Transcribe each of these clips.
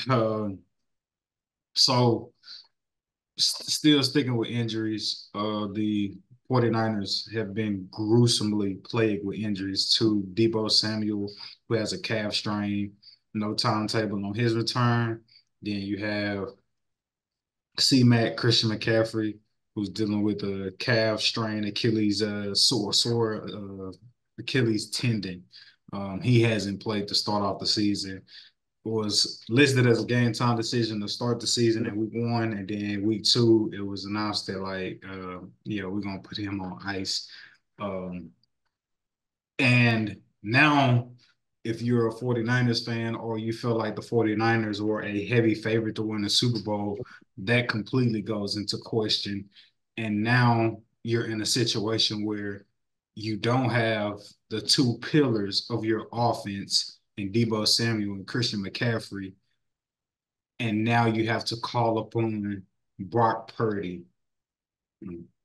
Uh, so still sticking with injuries, the 49ers have been gruesomely plagued with injuries to Deebo Samuel, who has a calf strain, no timetable on his return. Then you have C-Mac, Christian McCaffrey, who's dealing with a calf strain, Achilles sore Achilles tendon. He hasn't played to start off the season. Was listed as a game time decision to start the season in week 1, and then week 2 it was announced that yeah, we're gonna put him on ice. Um, and now, if you're a 49ers fan or you feel like the 49ers were a heavy favorite to win the Super Bowl, that completely goes into question. And now you're in a situation where you don't have the two pillars of your offense in Deebo Samuel and Christian McCaffrey. And now you have to call upon Brock Purdy.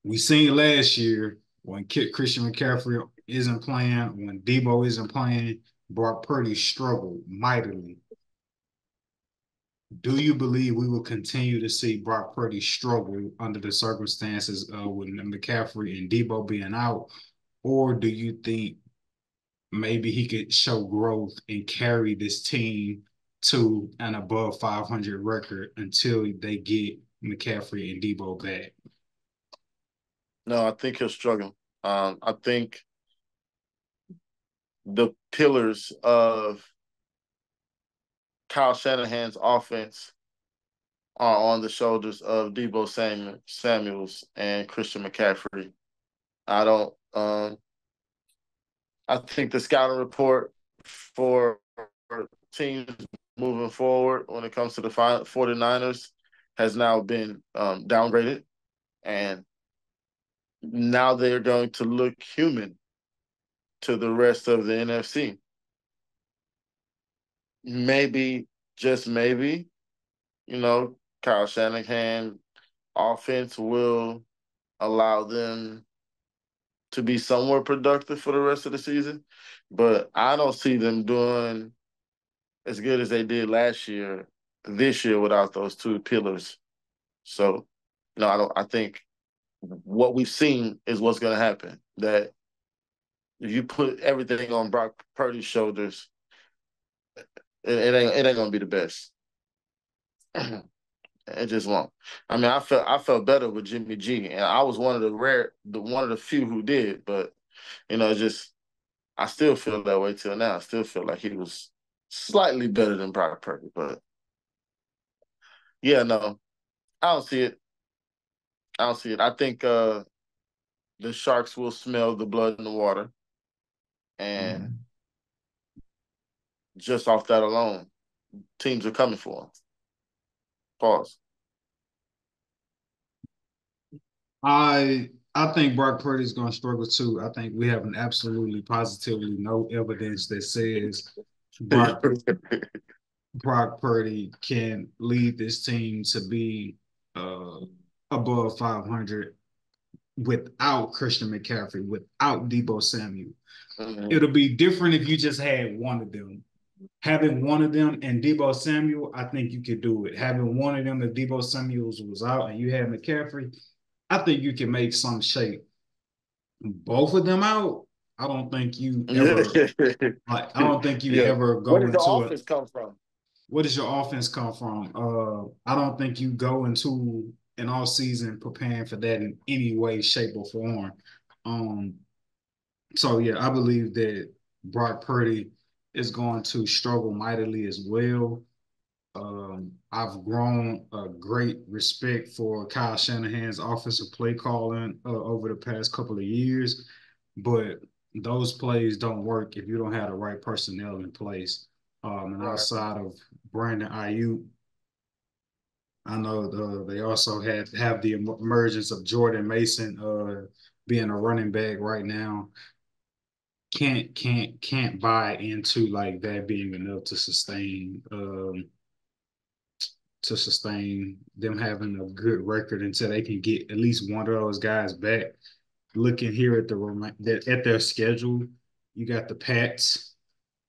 We seen last year when Christian McCaffrey isn't playing, when Debo isn't playing, Brock Purdy struggled mightily. Do you believe we will continue to see Brock Purdy struggle under the circumstances with McCaffrey and Debo being out? Or do you think maybe he could show growth and carry this team to an above 500 record until they get McCaffrey and Debo back? No, I think he'll struggle. I think the pillars of Kyle Shanahan's offense are on the shoulders of Samuels and Christian McCaffrey. I don't. I think the scouting report for teams moving forward when it comes to the 49ers has now been downgraded, and now they're going to look human to the rest of the NFC. Maybe, just maybe, Kyle Shanahan offense will allow them to be somewhat productive for the rest of the season. But I don't see them doing as good as they did last year, this year without those two pillars. So, no, I don't. I think what we've seen is what's going to happen. That if you put everything on Brock Purdy's shoulders, it ain't going to be the best. It just won't. I mean, I felt better with Jimmy G, and I was one of the few who did. But just I still feel that way till now. I still feel like he was slightly better than Brock Purdy. But yeah, no, I don't see it. I don't see it. I think the Sharks will smell the blood in the water, and Mhm. just off that alone, teams are coming for him. Pause. I think Brock Purdy is going to struggle too. I think we have an absolutely positively no evidence that says Brock Brock Purdy can lead this team to be uh, above 500 without Christian McCaffrey, without Debo Samuel. Mhm. It'll be different if you just had one of them. Having one of them and Debo Samuel, I think you could do it. Having one of them, if Debo Samuels was out and you had McCaffrey, I think you can make some shape. Both of them out, I don't think you ever like. I don't think you Yeah. ever Where go did the into it. offense come from? Where does your offense come from? I don't think you go into an all season preparing for that in any way, shape, or form. Um, so yeah, I believe that Brock Purdy is going to struggle mightily as well. I've grown a great respect for Kyle Shanahan's offensive play calling over the past couple of years, but those plays don't work if you don't have the right personnel in place. And Right. outside of Brandon Ayuk, I know they also have the emergence of Jordan Mason being a running back right now. Can't buy into like that being enough to sustain them having a good record until they can get at least one of those guys back. Looking here at at their schedule, you got the Pats.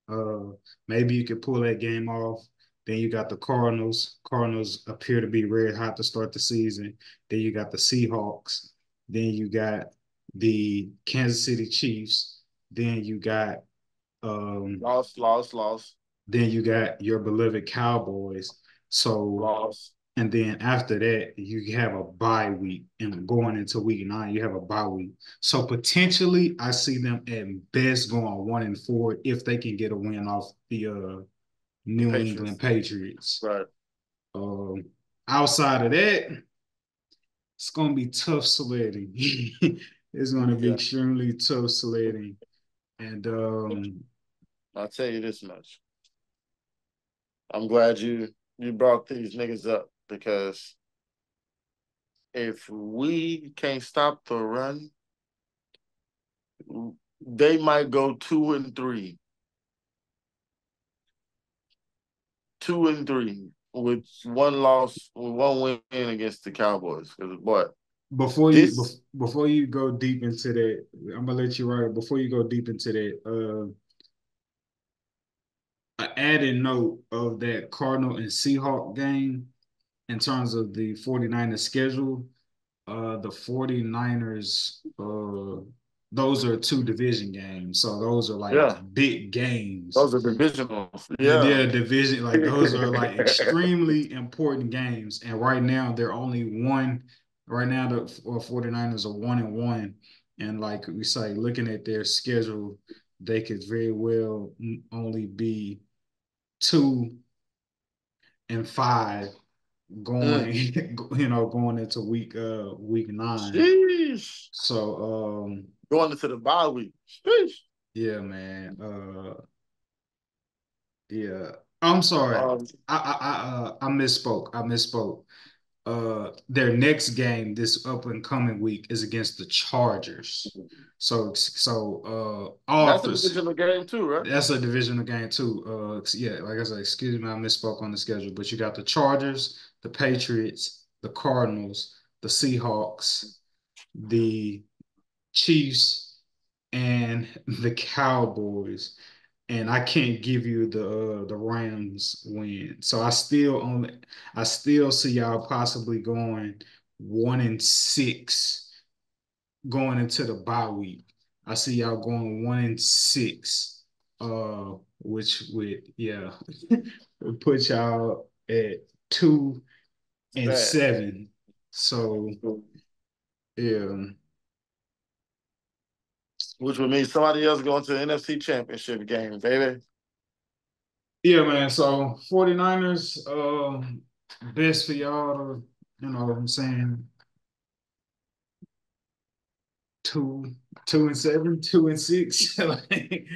Uh, Maybe you could pull that game off. Then you got the Cardinals. Cardinals appear to be red hot to start the season. Then you got the Seahawks. Then you got the Kansas City Chiefs. Then you got um Lost, lost, lost, then you got your beloved Cowboys. So lost. and then after that, you have a bye week. And going into week 9, you have a bye week. So potentially, I see them at best going 1-4 if they can get a win off the The New England Patriots. Patriots. Right. Um, Outside of that, it's going to be tough sledding. It's going to be Yeah. extremely tough sledding. And I'll tell you this much. I'm glad you brought these niggas up because if we can't stop the run, they might go 2-3, 2-3 with one loss, with one win against the Cowboys. Because what this? before you go deep into that, I'm gonna let you write it. Before you go deep into that, an added note of that Cardinal and Seahawk game in terms of the 49ers schedule, the 49ers, those are two division games. So those are like Yeah, big games. those are divisionals. Yeah. They're division, like those are like extremely important games. And right now they're only one. Right now the 49ers are 1-1. And like we say, looking at their schedule, they could very well only be 2-5 going, Mm. going into week 9. Sheesh. So Going into the bye week. Sheesh. yeah, man. Yeah. I'm sorry. Um, I misspoke. I misspoke. Their next game this up and coming week is against the Chargers. that's a divisional game too, right? That's a divisional game too. Yeah, like I said, excuse me, I misspoke on the schedule, but you got the Chargers, the Patriots, the Cardinals, the Seahawks, the Chiefs, and the Cowboys. And I can't give you the Rams win. So I still see y'all possibly going 1-6 going into the bye week. I see y'all going 1-6, which would yeah put y'all at two It's and bad. seven. So yeah, Which would mean somebody else going to the NFC Championship game, baby. yeah, man. So 49ers, best for y'all to, what I'm saying, 2-7, 2-6. Like,